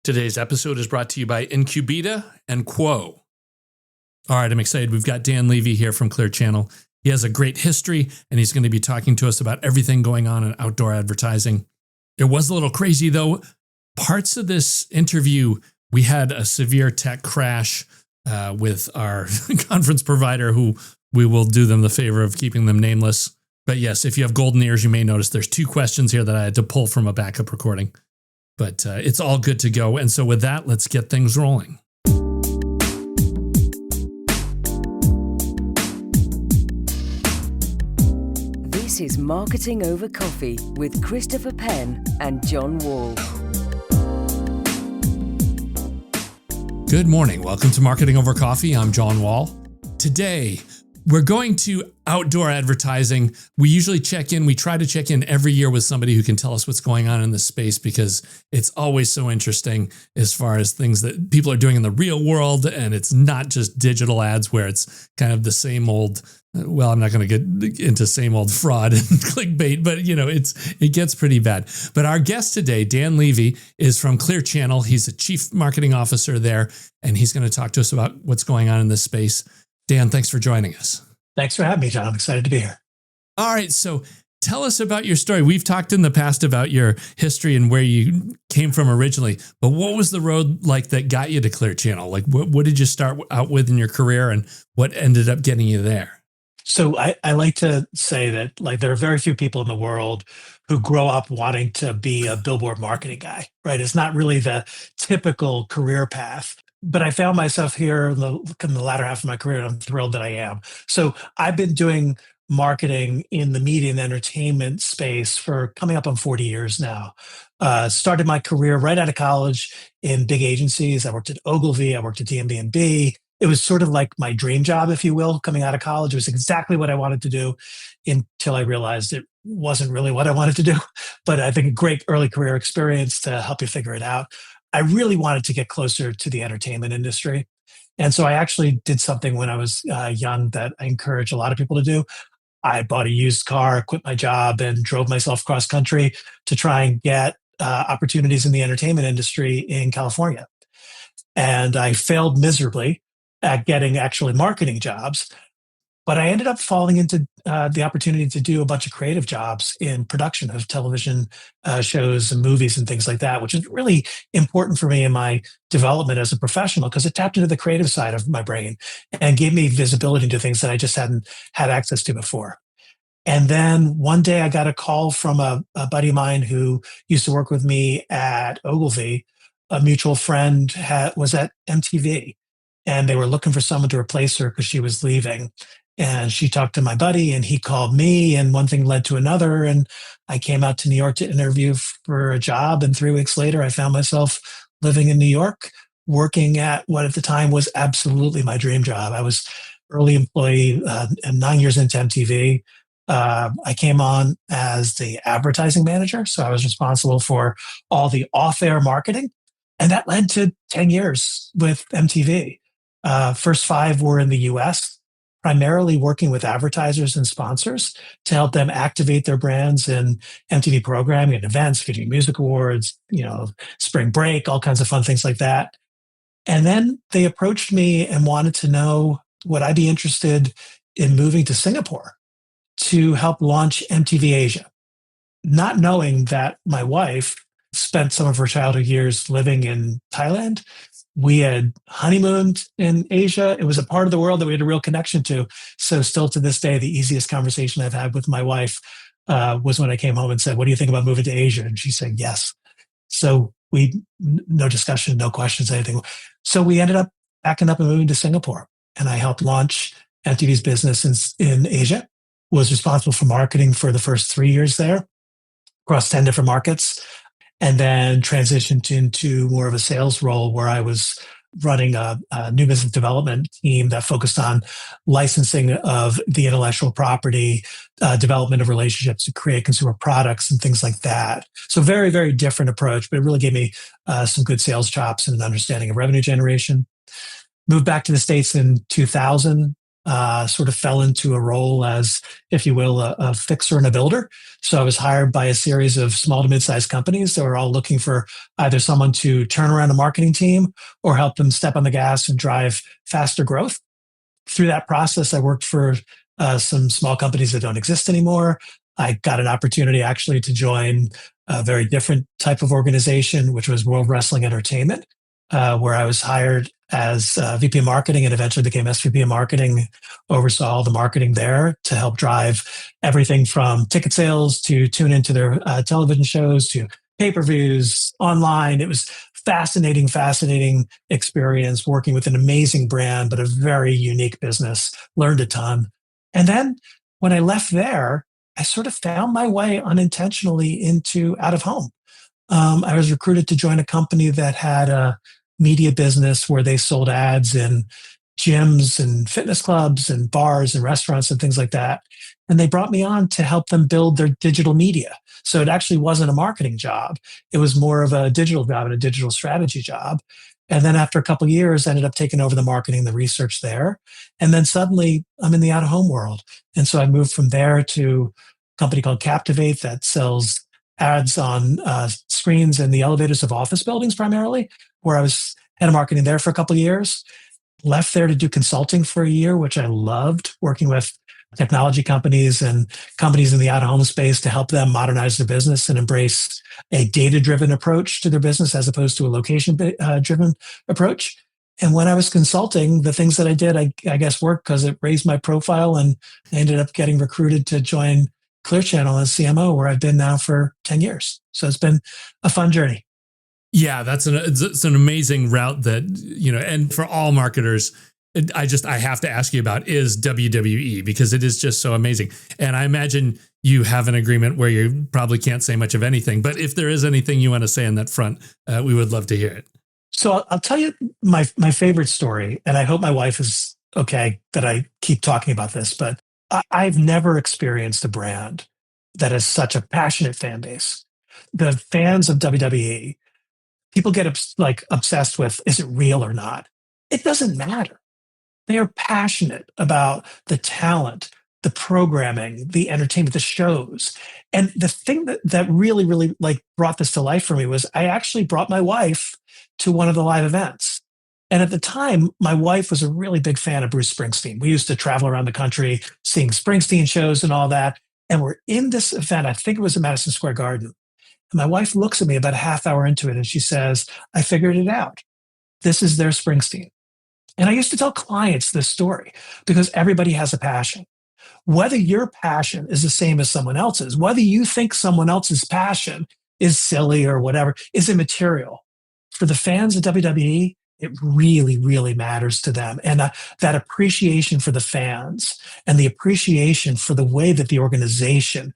Today's episode is brought to you by Incubita and Quo. All right, I'm excited. We've got Dan Levy here from Clear Channel. He has a great history, and he's going to be talking to us about everything going on in outdoor advertising. It was a little crazy, though. Parts of this interview, we had a severe tech crash with our conference provider, who we will do them the favor of keeping them nameless. But yes, if you have golden ears, you may notice there's 2 questions here that I had to pull from a backup recording. But it's all good to go. And so with that, let's get things rolling. This is Marketing Over Coffee with Christopher Penn and John Wall. Good morning. Welcome to Marketing Over Coffee. I'm John Wall. Today, we're going to outdoor advertising. We usually try to check in every year with somebody who can tell us what's going on in this space, because it's always so interesting as far as things that people are doing in the real world. And it's not just digital ads where it's kind of the same old, well, I'm not going to get into same old fraud and clickbait, but it gets pretty bad. But our guest today, Dan Levy, is from Clear Channel. He's a chief marketing officer there, and he's going to talk to us about what's going on in this space. Dan, thanks for joining us. Thanks for having me, John. I'm excited to be here. All right. So tell us about your story. We've talked in the past about your history and where you came from originally, but what was the road like that got you to Clear Channel? Like, what did you start out with in your career, and what ended up getting you there? So I like to say that there are very few people in the world who grow up wanting to be a billboard marketing guy, right? It's not really the typical career path. But I found myself here in the latter half of my career, and I'm thrilled that I am. So I've been doing marketing in the media and entertainment space for coming up on 40 years now. Started my career right out of college in big agencies. I worked at Ogilvy, I worked at DMB&B. It was sort of like my dream job, if you will, coming out of college. It was exactly what I wanted to do until I realized it wasn't really what I wanted to do. But I think a great early career experience to help you figure it out. I really wanted to get closer to the entertainment industry. And so I actually did something when I was young that I encourage a lot of people to do. I bought a used car, quit my job, and drove myself cross country to try and get opportunities in the entertainment industry in California. And I failed miserably at getting actually marketing jobs. But I ended up falling into the opportunity to do a bunch of creative jobs in production of television shows and movies and things like that, which is really important for me in my development as a professional, because it tapped into the creative side of my brain and gave me visibility into things that I just hadn't had access to before. And then one day I got a call from a buddy of mine who used to work with me at Ogilvy. A mutual friend was at MTV, and they were looking for someone to replace her because she was leaving. And she talked to my buddy, and he called me, and one thing led to another. And I came out to New York to interview for a job. And 3 weeks later, I found myself living in New York, working at what at the time was absolutely my dream job. I was early employee, and 9 years into MTV. I came on as the advertising manager. So I was responsible for all the off-air marketing. And that led to 10 years with MTV. First 5 were in the US, primarily working with advertisers and sponsors to help them activate their brands in MTV programming and events, Video Music Awards, spring break, all kinds of fun things like that. And then they approached me and wanted to know, would I be interested in moving to Singapore to help launch MTV Asia? Not knowing that my wife spent some of her childhood years living in Thailand. We had honeymooned in Asia. It was a part of the world that we had a real connection to. So still to this day, the easiest conversation I've had with my wife was when I came home and said, what do you think about moving to Asia? And she said, yes. So no discussion, no questions, anything. So we ended up packing up and moving to Singapore. And I helped launch MTV's business in Asia, was responsible for marketing for the first 3 years there, across 10 different markets. And then transitioned into more of a sales role where I was running a new business development team that focused on licensing of the intellectual property, development of relationships to create consumer products and things like that. So very, very different approach, but it really gave me some good sales chops and an understanding of revenue generation. Moved back to the States in 2000, sort of fell into a role as, if you will, a fixer and a builder. So I was hired by a series of small to mid-sized companies that were all looking for either someone to turn around a marketing team or help them step on the gas and drive faster growth. Through that process, I worked for some small companies that don't exist anymore. I got an opportunity actually to join a very different type of organization, which was World Wrestling Entertainment, where I was hired as VP of marketing and eventually became SVP of marketing, oversaw all the marketing there to help drive everything from ticket sales to tune into their television shows to pay-per-views online. It was fascinating experience working with an amazing brand, but a very unique business. Learned a ton. And then when I left there, I sort of found my way unintentionally into out of home. I was recruited to join a company that had a media business where they sold ads in gyms and fitness clubs and bars and restaurants and things like that. And they brought me on to help them build their digital media. So it actually wasn't a marketing job. It was more of a digital job and a digital strategy job. And then after a couple of years, I ended up taking over the marketing, the research there. And then suddenly I'm in the out of home world. And so I moved from there to a company called Captivate that sells ads on screens in the elevators of office buildings primarily, where I was head of marketing there for a couple of years. Left there to do consulting for a year, which I loved, working with technology companies and companies in the out-of-home space to help them modernize their business and embrace a data-driven approach to their business as opposed to a location-driven approach. And when I was consulting, the things that I did, I guess, worked because it raised my profile, and I ended up getting recruited to join Clear Channel as CMO, where I've been now for 10 years. So it's been a fun journey. Yeah, it's an amazing route that, and for all marketers, I have to ask you about is WWE, because it is just so amazing. And I imagine you have an agreement where you probably can't say much of anything, but if there is anything you want to say on that front, we would love to hear it. So I'll tell you my favorite story, and I hope my wife is okay that I keep talking about this, but I've never experienced a brand that has such a passionate fan base. The fans of WWE, people get obsessed with, is it real or not? It doesn't matter. They are passionate about the talent, the programming, the entertainment, the shows. And the thing that really brought this to life for me was I actually brought my wife to one of the live events. And at the time, my wife was a really big fan of Bruce Springsteen. We used to travel around the country seeing Springsteen shows and all that. And we're in this event, I think it was at Madison Square Garden. And my wife looks at me about a half hour into it and she says, I figured it out. This is their Springsteen. And I used to tell clients this story because everybody has a passion. Whether your passion is the same as someone else's, whether you think someone else's passion is silly or whatever, is immaterial. For the fans of WWE, it really matters to them. And that appreciation for the fans and the appreciation for the way that the organization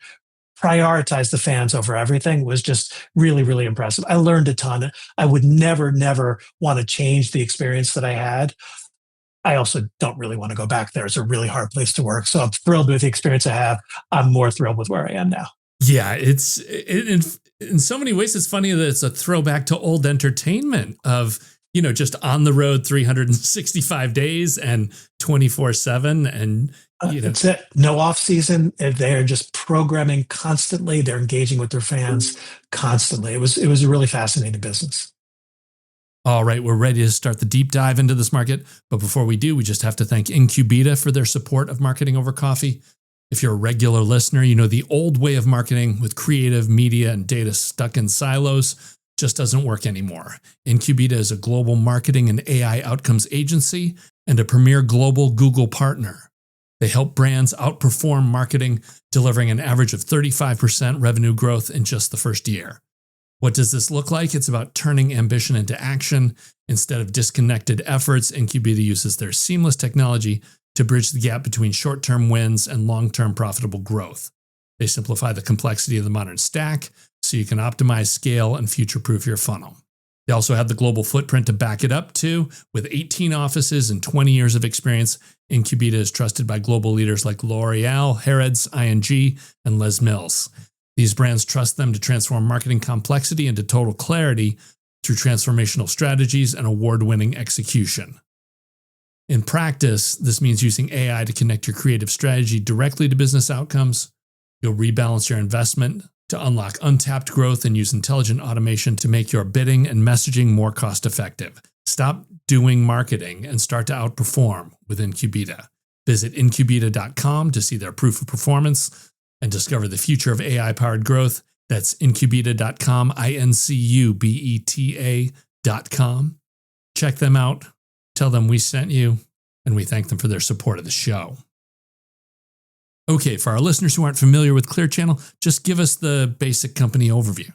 prioritized the fans over everything was just really impressive. I learned a ton. I would never want to change the experience that I had. I also don't really want to go back there. It's a really hard place to work. So I'm thrilled with the experience I have. I'm more thrilled with where I am now. Yeah, in so many ways, it's funny that it's a throwback to old entertainment of, just on the road 365 days and 24/7. And, that's it. No off season. They're just programming constantly. They're engaging with their fans constantly. It was a really fascinating business. All right, we're ready to start the deep dive into this market. But before we do, we just have to thank Incubita for their support of Marketing Over Coffee. If you're a regular listener, you know the old way of marketing with creative media and data stuck in silos just doesn't work anymore. Incubita is a global marketing and AI outcomes agency and a premier global Google partner. They help brands outperform marketing, delivering an average of 35% revenue growth in just the first year. What does this look like? It's about turning ambition into action. Instead of disconnected efforts, Incubita uses their seamless technology to bridge the gap between short-term wins and long-term profitable growth. They simplify the complexity of the modern stack so you can optimize, scale, and future-proof your funnel. They also have the global footprint to back it up too. With 18 offices and 20 years of experience, Incubita is trusted by global leaders like L'Oreal, Harrods, ING, and Les Mills. These brands trust them to transform marketing complexity into total clarity through transformational strategies and award-winning execution. In practice, this means using AI to connect your creative strategy directly to business outcomes. You'll rebalance your investment to unlock untapped growth and use intelligent automation to make your bidding and messaging more cost-effective. Stop doing marketing and start to outperform with Incubita. Visit Incubita.com to see their proof of performance and discover the future of AI-powered growth. That's Incubita.com, Incubeta.com. Check them out. Tell them we sent you, and we thank them for their support of the show. Okay, for our listeners who aren't familiar with Clear Channel, just give us the basic company overview.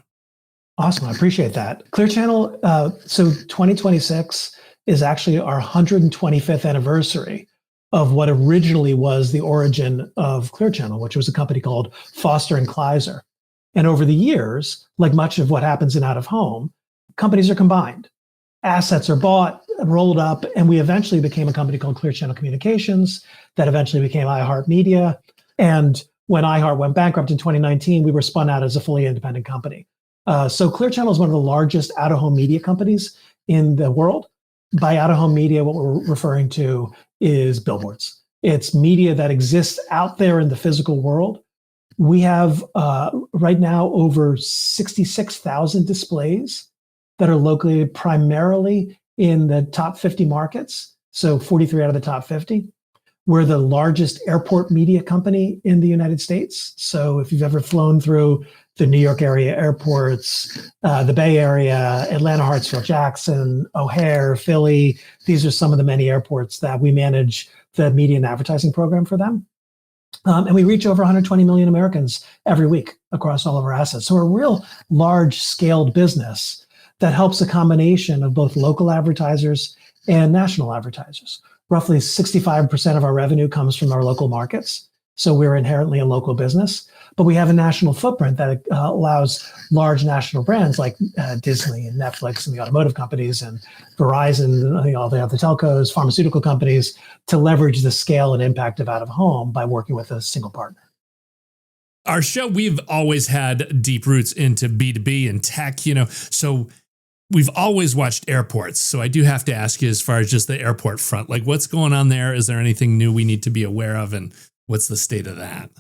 Awesome. I appreciate that. Clear Channel, so 2026 is actually our 125th anniversary of what originally was the origin of Clear Channel, which was a company called Foster and Kleiser. And over the years, like much of what happens in out of home, companies are combined. Assets are bought, rolled up, and we eventually became a company called Clear Channel Communications that eventually became iHeartMedia. And when iHeart went bankrupt in 2019, we were spun out as a fully independent company. So Clear Channel is one of the largest out-of-home media companies in the world. By out-of-home media, what we're referring to is billboards. It's media that exists out there in the physical world. We have right now over 66,000 displays that are located primarily in the top 50 markets, so 43 out of the top 50. We're the largest airport media company in the United States. So if you've ever flown through the New York area airports, the Bay Area, Atlanta, Hartsfield, Jackson, O'Hare, Philly, these are some of the many airports that we manage the media and advertising program for them. And we reach over 120 million Americans every week across all of our assets. So we're a real large scaled business that helps a combination of both local advertisers and national advertisers. Roughly 65% of our revenue comes from our local markets. So we're inherently a local business, but we have a national footprint that allows large national brands like Disney and Netflix and the automotive companies and Verizon, all the other telcos, pharmaceutical companies to leverage the scale and impact of out of home by working with a single partner. Our show, we've always had deep roots into B2B and tech, so we've always watched airports. So I do have to ask you, as far as just the airport front, like what's going on there? Is there anything new we need to be aware of? And what's the state of that?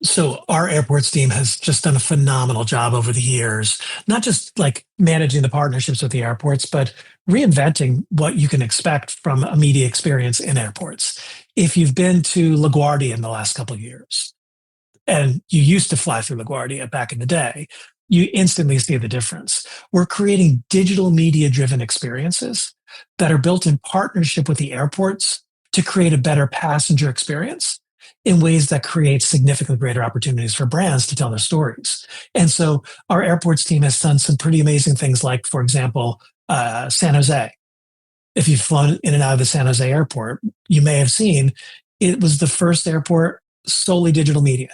So our airports team has just done a phenomenal job over the years, not just like managing the partnerships with the airports, but reinventing what you can expect from a media experience in airports. If you've been to LaGuardia in the last couple of years, and you used to fly through LaGuardia back in the day, you instantly see the difference. We're creating digital media-driven experiences that are built in partnership with the airports to create a better passenger experience in ways that create significantly greater opportunities for brands to tell their stories. And so our airports team has done some pretty amazing things like, for example, San Jose. If you've flown in and out of the San Jose airport, you may have seen it was the first airport solely digital media.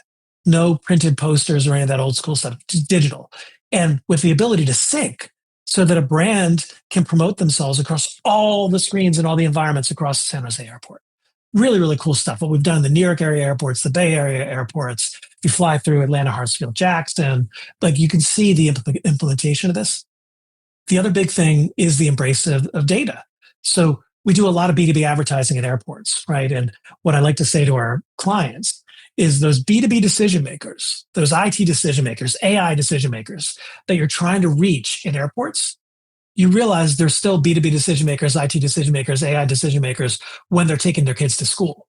No printed posters or any of that old school stuff, just digital. And with the ability to sync so that a brand can promote themselves across all the screens and all the environments across the San Jose airport. Really, really cool stuff. What we've done in the New York area airports, the Bay Area airports, if you fly through Atlanta, Hartsfield, Jackson, like you can see the implementation of this. The other big thing is the embrace of data. So we do a lot of B2B advertising at airports, right? And what I like to say to our clients is those B2B decision makers, those IT decision makers, AI decision makers that you're trying to reach in airports, you realize there's still B2B decision makers, IT decision makers, AI decision makers when they're taking their kids to school,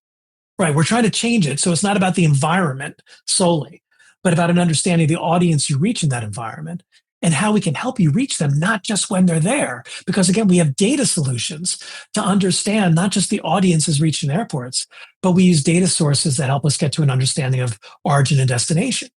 right? We're trying to change it. So it's not about the environment solely, but about an understanding of the audience you reach in that environment and how we can help you reach them, not just when they're there. Because again, we have data solutions to understand not just the audiences reached in airports, but we use data sources that help us get to an understanding of origin and destination.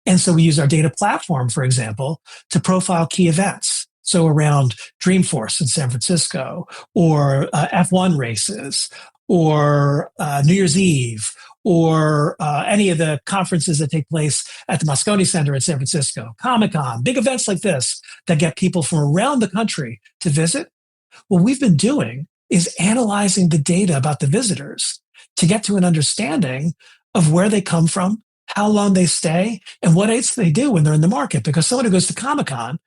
And so we use our data platform, for example, to profile key events. So around Dreamforce in San Francisco, or F1 races, or New Year's Eve, or any of the conferences that take place at the Moscone Center in San Francisco, Comic-Con, big events like this that get people from around the country to visit. What we've been doing is analyzing the data about the visitors to get to an understanding of where they come from, how long they stay, and what else they do when they're in the market. Because someone who goes to Comic-Con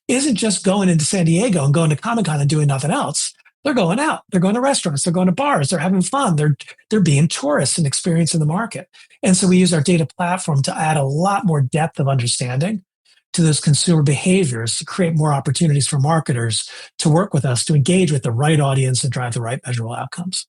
isn't just going into San Diego and going to Comic-Con and doing nothing else. They're going out. They're going to restaurants. They're going to bars. They're having fun. They're being tourists and experiencing the market. And so we use our data platform to add a lot more depth of understanding to those consumer behaviors to create more opportunities for marketers to work with us to engage with the right audience and drive the right measurable outcomes.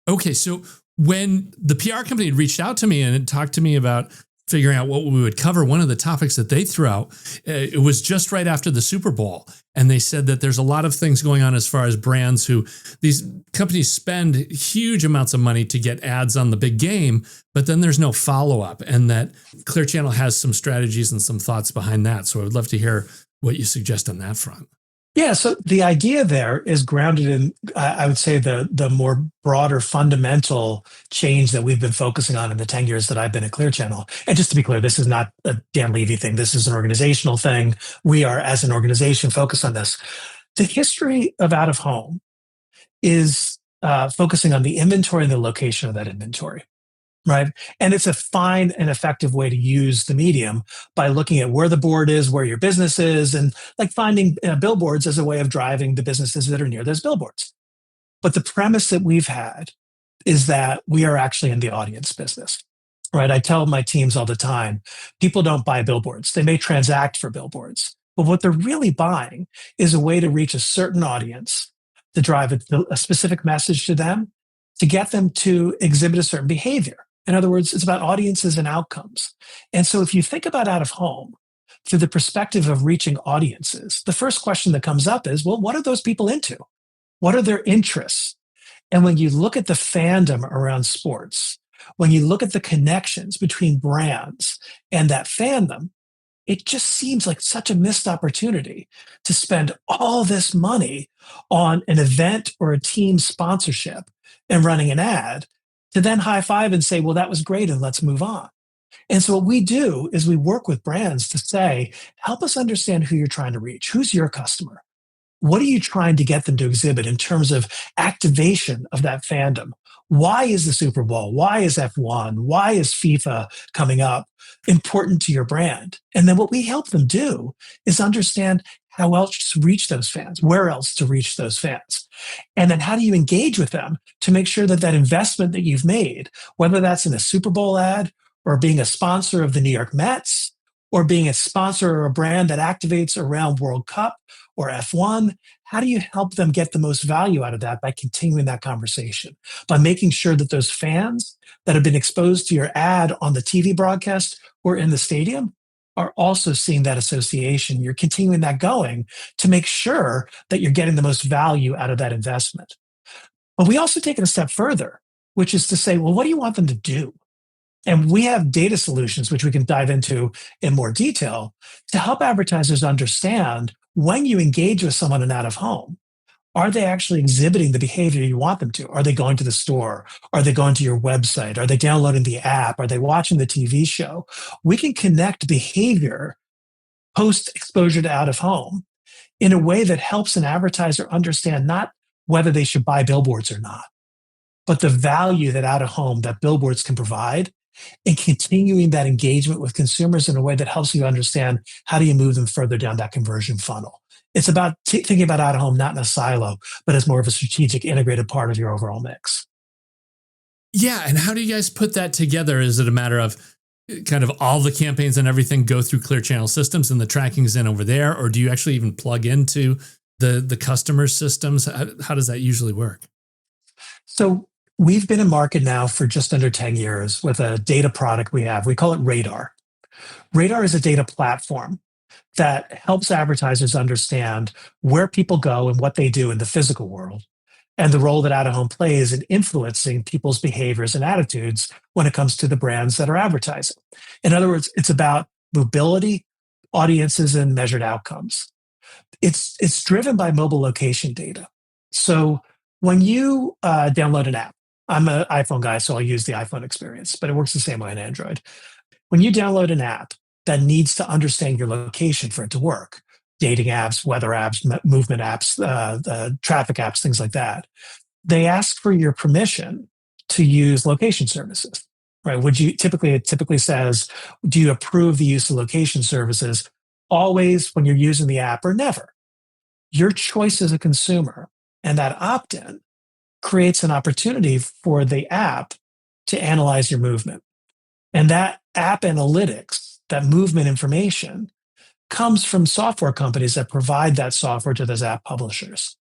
Okay, so when the PR company had reached out to me and had talked to me about figuring out what we would cover, one of the topics that they threw out, it was just right after the Super Bowl. And they said that there's a lot of things going on as far as brands who these companies spend huge amounts of money to get ads on the big game, but then there's no follow-up, and that Clear Channel has some strategies and some thoughts behind that. So I would love to hear what you suggest on that front. Yeah, so the idea there is grounded in, I would say, the more broader fundamental change that we've been focusing on in the 10 years that I've been at Clear Channel. And just to be clear, this is not a Dan Levy thing. This is an organizational thing. We are, as an organization, focused on this. The history of out of home is focusing on the inventory and the location of that inventory. Right. And it's a fine and effective way to use the medium by looking at where the board is, where your business is, and like finding billboards as a way of driving the businesses that are near those billboards. But the premise that we've had is that we are actually in the audience business. Right. I tell my teams all the time, people don't buy billboards. They may transact for billboards, but what they're really buying is a way to reach a certain audience, to drive a specific message to them, to get them to exhibit a certain behavior. In other words, it's about audiences and outcomes. And so if you think about out of home through the perspective of reaching audiences, the first question that comes up is, well, what are those people into? What are their interests? And when you look at the fandom around sports, when you look at the connections between brands and that fandom, it just seems like such a missed opportunity to spend all this money on an event or a team sponsorship and running an ad to then high five and say, well, that was great, and let's move on. And so what we do is we work with brands to say, help us understand who you're trying to reach. Who's your customer? What are you trying to get them to exhibit in terms of activation of that fandom? Why is the Super Bowl? Why is F1? Why is FIFA coming up important to your brand? And then what we help them do is understand how else to reach those fans, where else to reach those fans. And then how do you engage with them to make sure that that investment that you've made, whether that's in a Super Bowl ad or being a sponsor of the New York Mets or being a sponsor or a brand that activates around World Cup or F1, how do you help them get the most value out of that by continuing that conversation, by making sure that those fans that have been exposed to your ad on the TV broadcast or in the stadium are also seeing that association. You're continuing that going to make sure that you're getting the most value out of that investment. But we also take it a step further, which is to say, well, what do you want them to do? And we have data solutions, which we can dive into in more detail, to help advertisers understand when you engage with someone in out of home, are they actually exhibiting the behavior you want them to? Are they going to the store? Are they going to your website? Are they downloading the app? Are they watching the TV show? We can connect behavior post exposure to out of home in a way that helps an advertiser understand not whether they should buy billboards or not, but the value that out of home that billboards can provide, and continuing that engagement with consumers in a way that helps you understand how do you move them further down that conversion funnel. It's about thinking about out of home, not in a silo, but as more of a strategic, integrated part of your overall mix. Yeah. And how do you guys put that together? Is it a matter of kind of all the campaigns and everything go through Clear Channel systems and the tracking's in over there? Or do you actually even plug into the customer systems? How does that usually work? So we've been in market now for just under 10 years with a data product we have. We call it Radar. Radar is a data platform that helps advertisers understand where people go and what they do in the physical world, and the role that out of home plays in influencing people's behaviors and attitudes when it comes to the brands that are advertising. In other words, it's about mobility, audiences, and measured outcomes. It's driven by mobile location data. So when you download an app, I'm an iPhone guy, so I'll use the iPhone experience, but it works the same way on Android. When you download an app that needs to understand your location for it to work, dating apps, weather apps, movement apps, traffic apps, things like that, they ask for your permission to use location services, right? It typically says, do you approve the use of location services always when you're using the app or never? Your choice as a consumer And that opt-in creates an opportunity for the app to analyze your movement. And that app analytics, that movement information, comes from software companies that provide that software to those app publishers.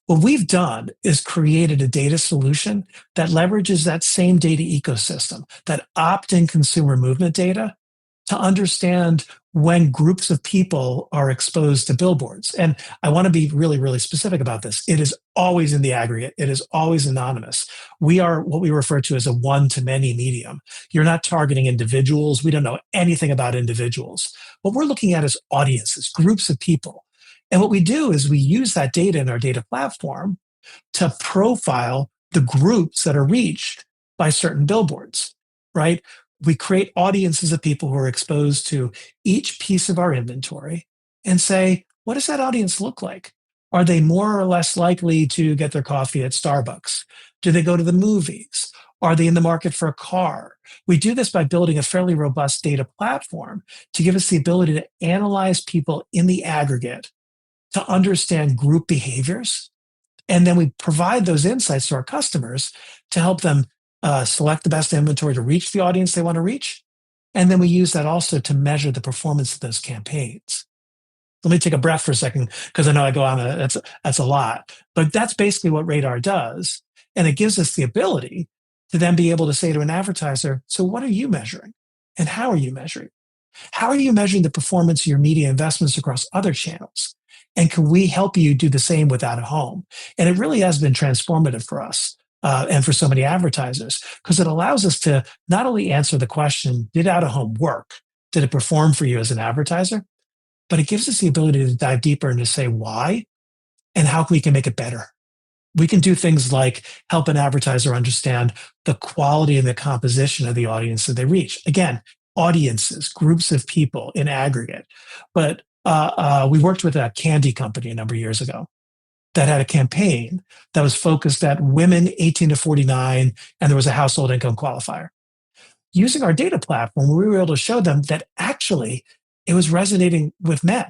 What we've done is created a data solution that leverages that same data ecosystem, that opt-in consumer movement data, to understand when groups of people are exposed to billboards. And I want to be really, really specific about this. It is always in the aggregate. It is always anonymous. We are what we refer to as a one-to-many medium. You're not targeting individuals. We don't know anything about individuals. What we're looking at is audiences, groups of people. And what we do is we use that data in our data platform to profile the groups that are reached by certain billboards, right? We create audiences of people who are exposed to each piece of our inventory and say, what does that audience look like? Are they more or less likely to get their coffee at Starbucks? Do they go to the movies? Are they in the market for a car? We do this by building a fairly robust data platform to give us the ability to analyze people in the aggregate, to understand group behaviors. And then we provide those insights to our customers to help them select the best inventory to reach the audience they want to reach. And then we use that also to measure the performance of those campaigns. Let me take a breath for a second, because I know I go on, that's a lot. But that's basically what Radar does. And it gives us the ability to then be able to say to an advertiser, so what are you measuring? And how are you measuring? How are you measuring the performance of your media investments across other channels? And can we help you do the same with out of home? And it really has been transformative for us. And for so many advertisers, because it allows us to not only answer the question, did out of home work? Did it perform for you as an advertiser? But it gives us the ability to dive deeper and to say why and how we can make it better. We can do things like help an advertiser understand the quality and the composition of the audience that they reach. Again, audiences, groups of people in aggregate. But we worked with a candy company a number of years ago that had a campaign that was focused at women 18 to 49, and there was a household income qualifier. Using our data platform, we were able to show them that actually it was resonating with men.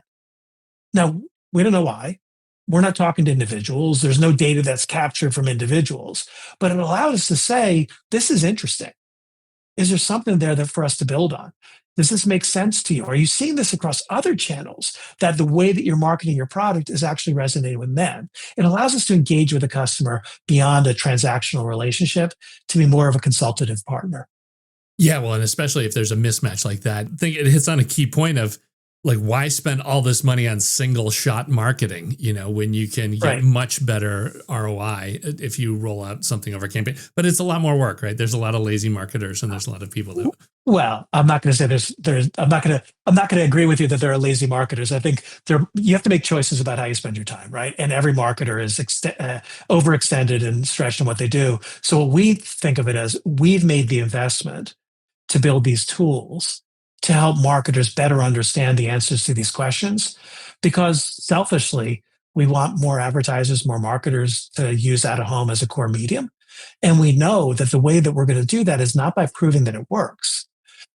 Now, we don't know why. We're not talking to individuals. There's no data that's captured from individuals, but it allowed us to say, this is interesting. Is there something there that for us to build on? Does this make sense to you? Are you seeing this across other channels, that the way that you're marketing your product is actually resonating with men? It allows us to engage with the customer beyond a transactional relationship to be more of a consultative partner. Yeah, well, and especially if there's a mismatch like that, I think it hits on a key point of like, why spend all this money on single shot marketing, when you can get much better ROI if you roll out something over a campaign. But it's a lot more work, right? There's a lot of lazy marketers and there's a lot of people that. Well, I'm not going to say I'm not going to agree with you that there are lazy marketers. I think you have to make choices about how you spend your time, right? And every marketer is overextended and stretched in what they do. So what we think of it as, we've made the investment to build these tools to help marketers better understand the answers to these questions, because selfishly, we want more advertisers, more marketers to use out of home as a core medium. And we know that the way that we're going to do that is not by proving that it works,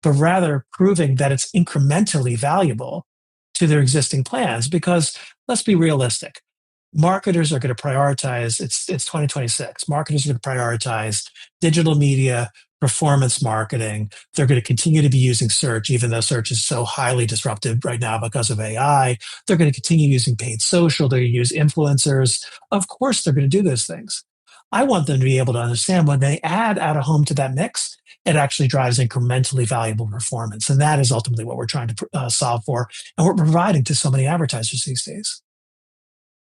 but rather proving that it's incrementally valuable to their existing plans. Because let's be realistic. Marketers are going to prioritize, it's 2026. Marketers are going to prioritize digital media, performance marketing. They're going to continue to be using search, even though search is so highly disrupted right now because of AI. They're going to continue using paid social. They're going to use influencers. Of course, they're going to do those things. I want them to be able to understand when they add out of home to that mix, it actually drives incrementally valuable performance. And that is ultimately what we're trying to solve for. And we're providing to so many advertisers these days.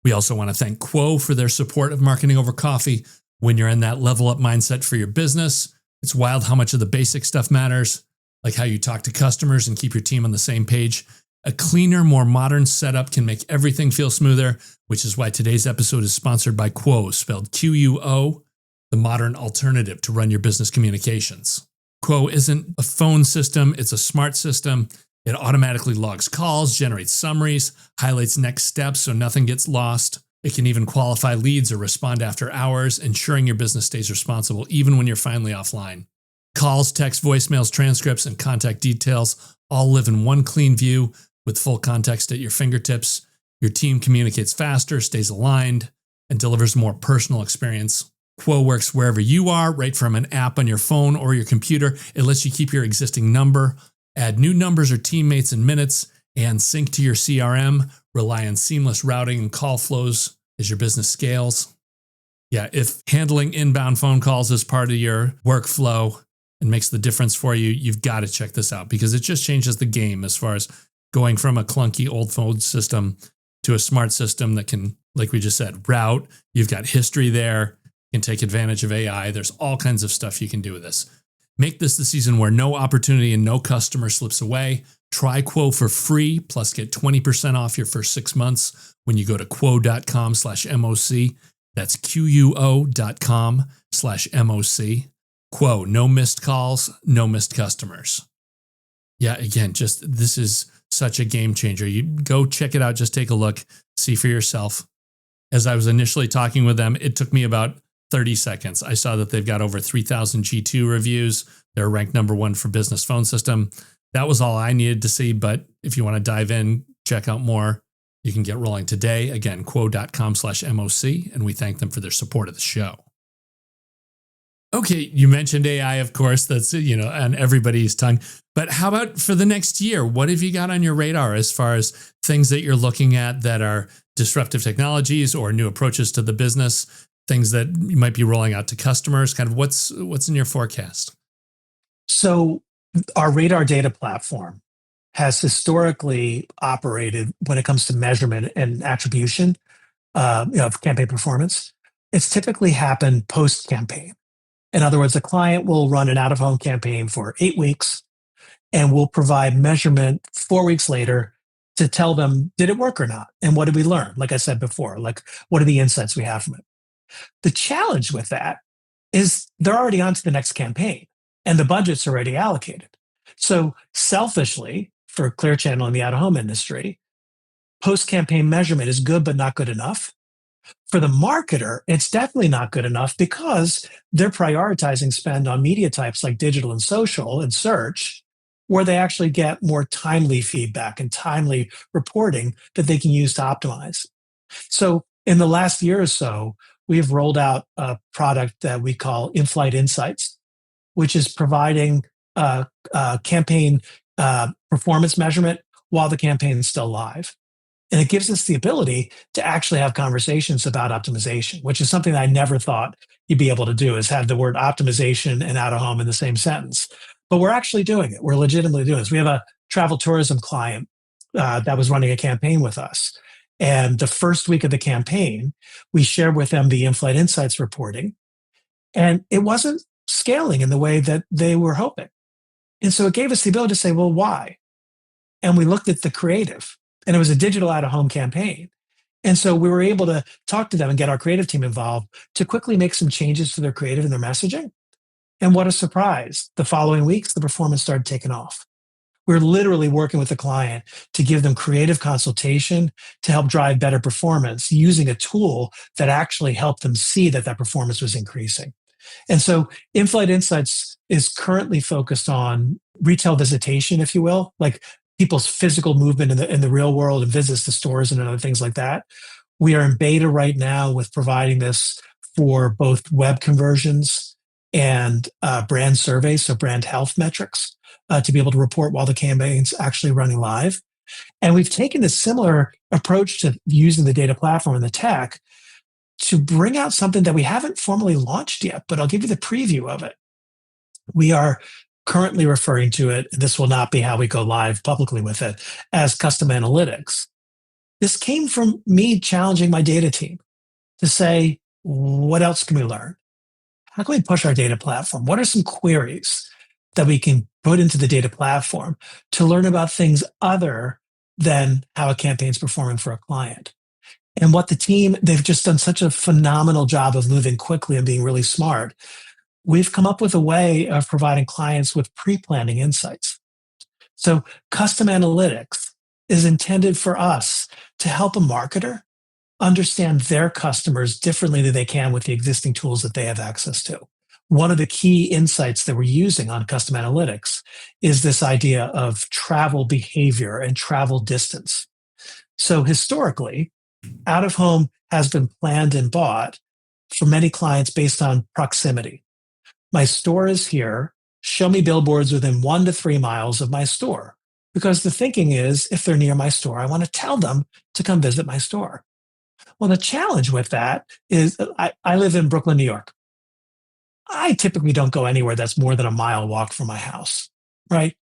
We also want to thank Quo for their support of Marketing Over Coffee. When you're in that level up mindset for your business, it's wild how much of the basic stuff matters, like how you talk to customers and keep your team on the same page. A cleaner, more modern setup can make everything feel smoother, which is why today's episode is sponsored by Quo, spelled Quo, the modern alternative to run your business communications. Quo isn't a phone system, it's a smart system. It automatically logs calls, generates summaries, highlights next steps so nothing gets lost. It can even qualify leads or respond after hours, ensuring your business stays responsible even when you're finally offline. Calls, text, voicemails, transcripts, and contact details all live in one clean view with full context at your fingertips. Your team communicates faster, stays aligned, and delivers a more personal experience. Quo works wherever you are, right from an app on your phone or your computer. It lets you keep your existing number, add new numbers or teammates in minutes, and sync to your CRM. Rely on seamless routing and call flows as your business scales. Yeah, if handling inbound phone calls is part of your workflow and makes the difference for you, you've got to check this out because it just changes the game as far as going from a clunky old phone system to a smart system that can, like we just said, route. You've got history there. You can take advantage of AI. There's all kinds of stuff you can do with this. Make this the season where no opportunity and no customer slips away. Try Quo for free, plus get 20% off your first 6 months when you go to quo.com/MOC. That's QUO.com/MOC. Quo, no missed calls, no missed customers. Yeah, again, just this is such a game changer. You go check it out, just take a look, see for yourself. As I was initially talking with them, it took me about 30 seconds. I saw that they've got over 3,000 G2 reviews. They're ranked #1 for business phone system. That was all I needed to see, but if you want to dive in, check out more, you can get rolling today. Again, quo.com/MOC, and we thank them for their support of the show. Okay, you mentioned AI, of course, that's, on everybody's tongue. But how about for the next year? What have you got on your radar as far as things that you're looking at that are disruptive technologies or new approaches to the business, things that you might be rolling out to customers? Kind of what's in your forecast? So our Radar data platform has historically operated when it comes to measurement and attribution of campaign performance. It's typically happened post-campaign. In other words, a client will run an out-of-home campaign for 8 weeks and will provide measurement 4 weeks later to tell them, did it work or not? And what did we learn? Like I said before, like what are the insights we have from it? The challenge with that is they're already on to the next campaign and the budget's already allocated. So selfishly, for Clear Channel in the out-of-home industry, post-campaign measurement is good, but not good enough. For the marketer, it's definitely not good enough because they're prioritizing spend on media types like digital and social and search, where they actually get more timely feedback and timely reporting that they can use to optimize. So in the last year or so, we've rolled out a product that we call In-Flight Insights, which is providing campaign performance measurement while the campaign is still live. And it gives us the ability to actually have conversations about optimization, which is something that I never thought you'd be able to do, is have the word optimization and out of home in the same sentence. But we're actually doing it. We're legitimately doing this. We have a travel tourism client that was running a campaign with us. And the first week of the campaign, we shared with them the In-Flight Insights reporting. And it wasn't scaling in the way that they were hoping. And so it gave us the ability to say, well, why? And we looked at the creative. And it was a digital out-of-home campaign. And so we were able to talk to them and get our creative team involved to quickly make some changes to their creative and their messaging. And what a surprise. The following weeks, the performance started taking off. We're literally working with the client to give them creative consultation to help drive better performance using a tool that actually helped them see that performance was increasing. And so In-Flight Insights is currently focused on retail visitation, if you will, like people's physical movement in the real world and visits to stores and other things like that. We are in beta right now with providing this for both web conversions and brand surveys, so brand health metrics, to be able to report while the campaign's actually running live. And we've taken a similar approach to using the data platform and the tech to bring out something that we haven't formally launched yet, but I'll give you the preview of it. We are currently referring to it, this will not be how we go live publicly with it, as custom analytics. This came from me challenging my data team to say, what else can we learn? How can we push our data platform? What are some queries that we can put into the data platform to learn about things other than how a campaign's performing for a client? And what the team, they've just done such a phenomenal job of moving quickly and being really smart. We've come up with a way of providing clients with pre-planning insights. So custom analytics is intended for us to help a marketer understand their customers differently than they can with the existing tools that they have access to. One of the key insights that we're using on custom analytics is this idea of travel behavior and travel distance. So historically, Out of home has been planned and bought for many clients based on proximity. My store is here. Show me billboards within 1 to 3 miles of my store. Because the thinking is, if they're near my store, I want to tell them to come visit my store. Well, the challenge with that is I live in Brooklyn, New York. I typically don't go anywhere that's more than a mile walk from my house, right?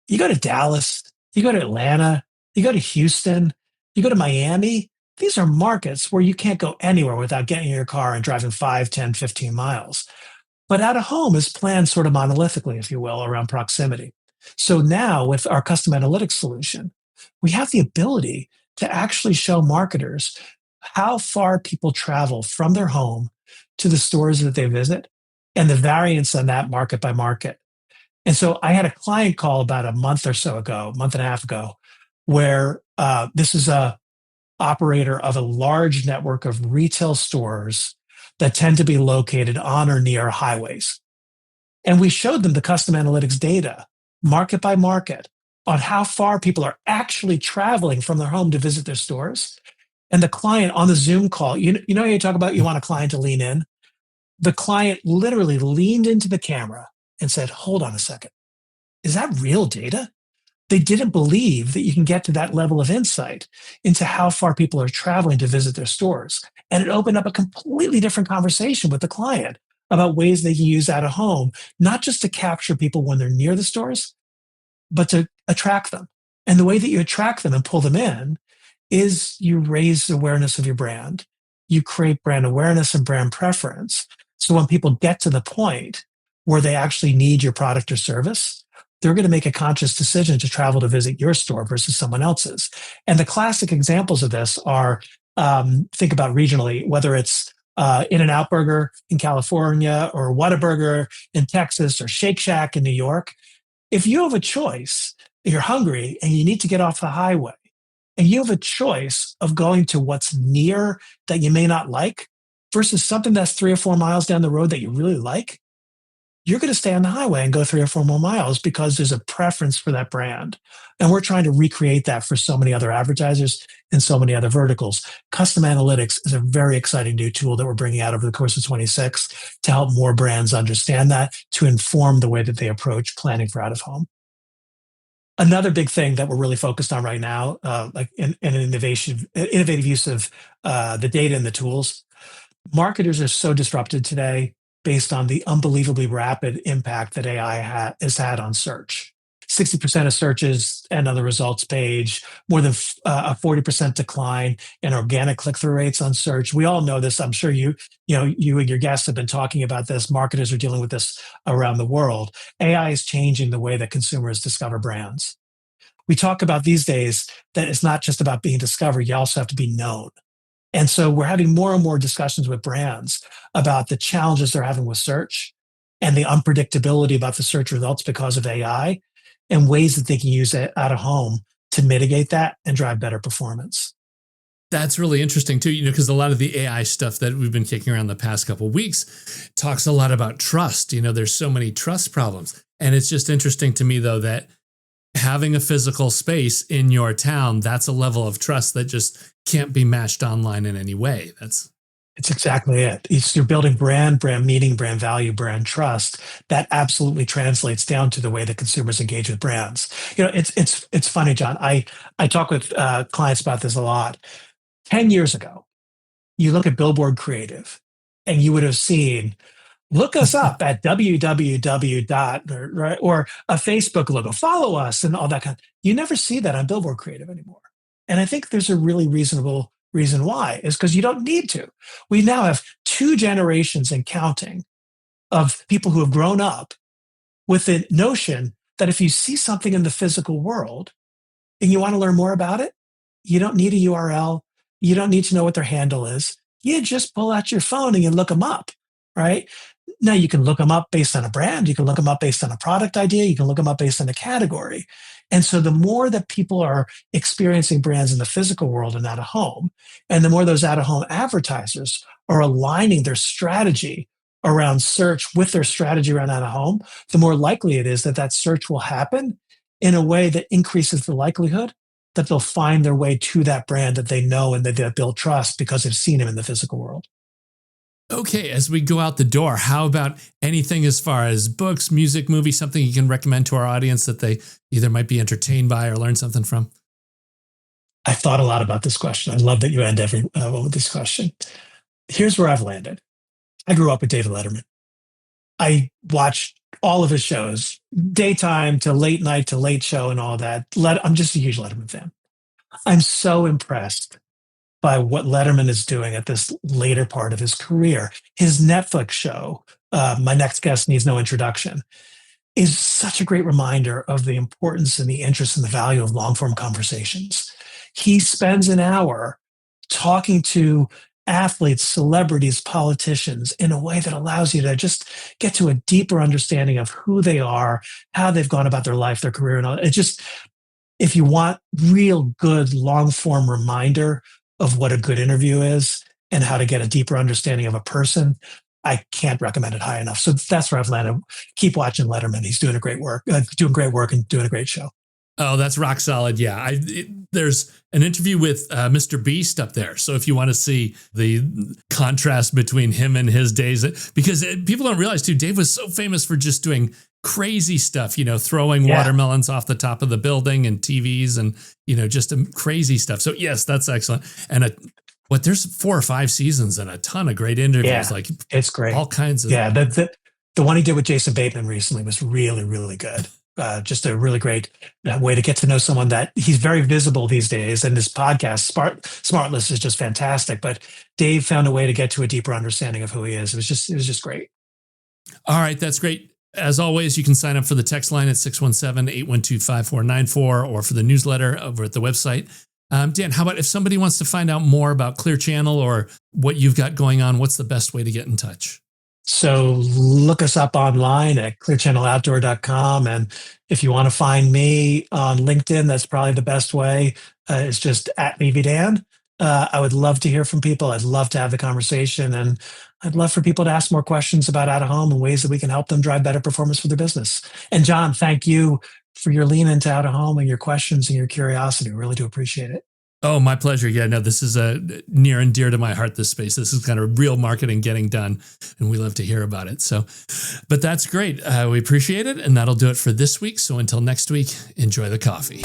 You go to Dallas, you go to Atlanta, you go to Houston, you go to Miami. These are markets where you can't go anywhere without getting in your car and driving 5, 10, 15 miles. But out of home is planned sort of monolithically, if you will, around proximity. So now with our custom analytics solution, we have the ability to actually show marketers how far people travel from their home to the stores that they visit and the variance on that market by market. And so I had a client call about a month or so ago, month and a half ago, where this is a operator of a large network of retail stores that tend to be located on or near highways. And we showed them the custom analytics data, market by market, on how far people are actually traveling from their home to visit their stores. And the client on the Zoom call, you know, you talk about you want a client to lean in. The client literally leaned into the camera and said, hold on a second. Is that real data? They didn't believe that you can get to that level of insight into how far people are traveling to visit their stores. And it opened up a completely different conversation with the client about ways they can use out of home, not just to capture people when they're near the stores, but to attract them. And the way that you attract them and pull them in is you raise the awareness of your brand. You create brand awareness and brand preference. So when people get to the point where they actually need your product or service, they're going to make a conscious decision to travel to visit your store versus someone else's. And the classic examples of this are, think about regionally, whether it's In-N-Out Burger in California or Whataburger in Texas or Shake Shack in New York. If you have a choice, you're hungry and you need to get off the highway, and you have a choice of going to what's near that you may not like versus something that's 3 or 4 miles down the road that you really like, you're going to stay on the highway and go 3 or 4 more miles because there's a preference for that brand. And we're trying to recreate that for so many other advertisers and so many other verticals. Custom analytics is a very exciting new tool that we're bringing out over the course of 26 to help more brands understand that, to inform the way that they approach planning for out of home. Another big thing that we're really focused on right now, like in an innovative use of the data and the tools. Marketers are so disrupted today based on the unbelievably rapid impact that AI has had on search. 60% of searches end on the results page, more than a 40% decline in organic click-through rates on search. We all know this. I'm sure you and your guests have been talking about this. Marketers are dealing with this around the world. AI is changing the way that consumers discover brands. We talk about these days that it's not just about being discovered, you also have to be known. And so we're having more and more discussions with brands about the challenges they're having with search and the unpredictability about the search results because of AI, and ways that they can use it out of home to mitigate that and drive better performance. That's really interesting too, because a lot of the AI stuff that we've been kicking around the past couple of weeks talks a lot about trust. There's so many trust problems. And it's just interesting to me though, that having a physical space in your town, that's a level of trust that just can't be matched online in any way. It's exactly it. You're building brand meaning, brand value, brand trust. That absolutely translates down to the way that consumers engage with brands. It's funny, John. I talk with clients about this a lot. 10 years ago, you look at billboard creative, and you would have seen, look us up at www. Right, or a Facebook logo, follow us, and all that kind. You never see that on billboard creative anymore. And I think there's a really reasonable reason why, is because you don't need to. We now have 2 generations and counting of people who have grown up with the notion that if you see something in the physical world and you want to learn more about it, you don't need a URL. You don't need to know what their handle is. You just pull out your phone and you look them up, right? Now you can look them up based on a brand. You can look them up based on a product idea. You can look them up based on a category. And so the more that people are experiencing brands in the physical world and out of home, and the more those out of home advertisers are aligning their strategy around search with their strategy around out of home, the more likely it is that that search will happen in a way that increases the likelihood that they'll find their way to that brand that they know and that they'll trust because they've seen him in the physical world. Okay, as we go out the door, how about anything as far as books, music, movies, something you can recommend to our audience that they either might be entertained by or learn something from? I thought a lot about this question. I love that you end every one with this question. Here's where I've landed. I grew up with David Letterman. I watched all of his shows, daytime to late night to late show and all that. I'm just a huge Letterman fan. I'm so impressed by what Letterman is doing at this later part of his career. His Netflix show, My Next Guest Needs No Introduction, is such a great reminder of the importance and the interest and the value of long-form conversations. He spends an hour talking to athletes, celebrities, politicians in a way that allows you to just get to a deeper understanding of who they are, how they've gone about their life, their career, and all. It just, if you want real good long-form reminder of what a good interview is and how to get a deeper understanding of a person, I can't recommend it high enough. So that's where I've landed. Keep watching Letterman. He's doing great work and doing a great show. Oh, that's rock solid. Yeah. There's an interview with Mr. Beast up there. So if you want to see the contrast between him and his days, because people don't realize too, Dave was so famous for just doing crazy stuff, throwing watermelons off the top of the building and TVs and, just crazy stuff. So yes, that's excellent. And there's 4 or 5 seasons and a ton of great interviews. Yeah, like it's great. All kinds of. Yeah. The one he did with Jason Bateman recently was really, really good. Just a really great way to get to know someone that he's very visible these days. And his podcast, Smartless, is just fantastic. But Dave found a way to get to a deeper understanding of who he is. It was just great. All right. That's great. As always, you can sign up for the text line at 617-812-5494 or for the newsletter over at the website. Dan, how about if somebody wants to find out more about Clear Channel or what you've got going on, what's the best way to get in touch? So look us up online at clearchanneloutdoor.com. And if you want to find me on LinkedIn, that's probably the best way. It's just at Levi Dan. I would love to hear from people. I'd love to have the conversation. And I'd love for people to ask more questions about out of home and ways that we can help them drive better performance for their business. And John, thank you for your lean into out of home and your questions and your curiosity. We really do appreciate it. Oh, my pleasure. Yeah, no, this is near and dear to my heart, this space. This is kind of real marketing getting done, and we love to hear about it. So, but that's great. We appreciate it, and that'll do it for this week. So until next week, enjoy the coffee.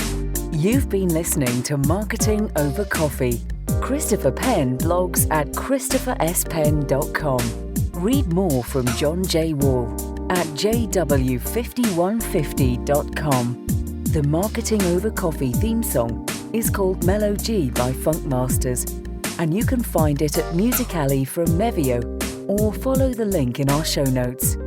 You've been listening to Marketing Over Coffee. Christopher Penn blogs at christopherspenn.com. Read more from John J. Wall at jw5150.com. The Marketing Over Coffee theme song is called Mellow G by Funk Masters, and you can find it at Musical.ly from Mevio or follow the link in our show notes.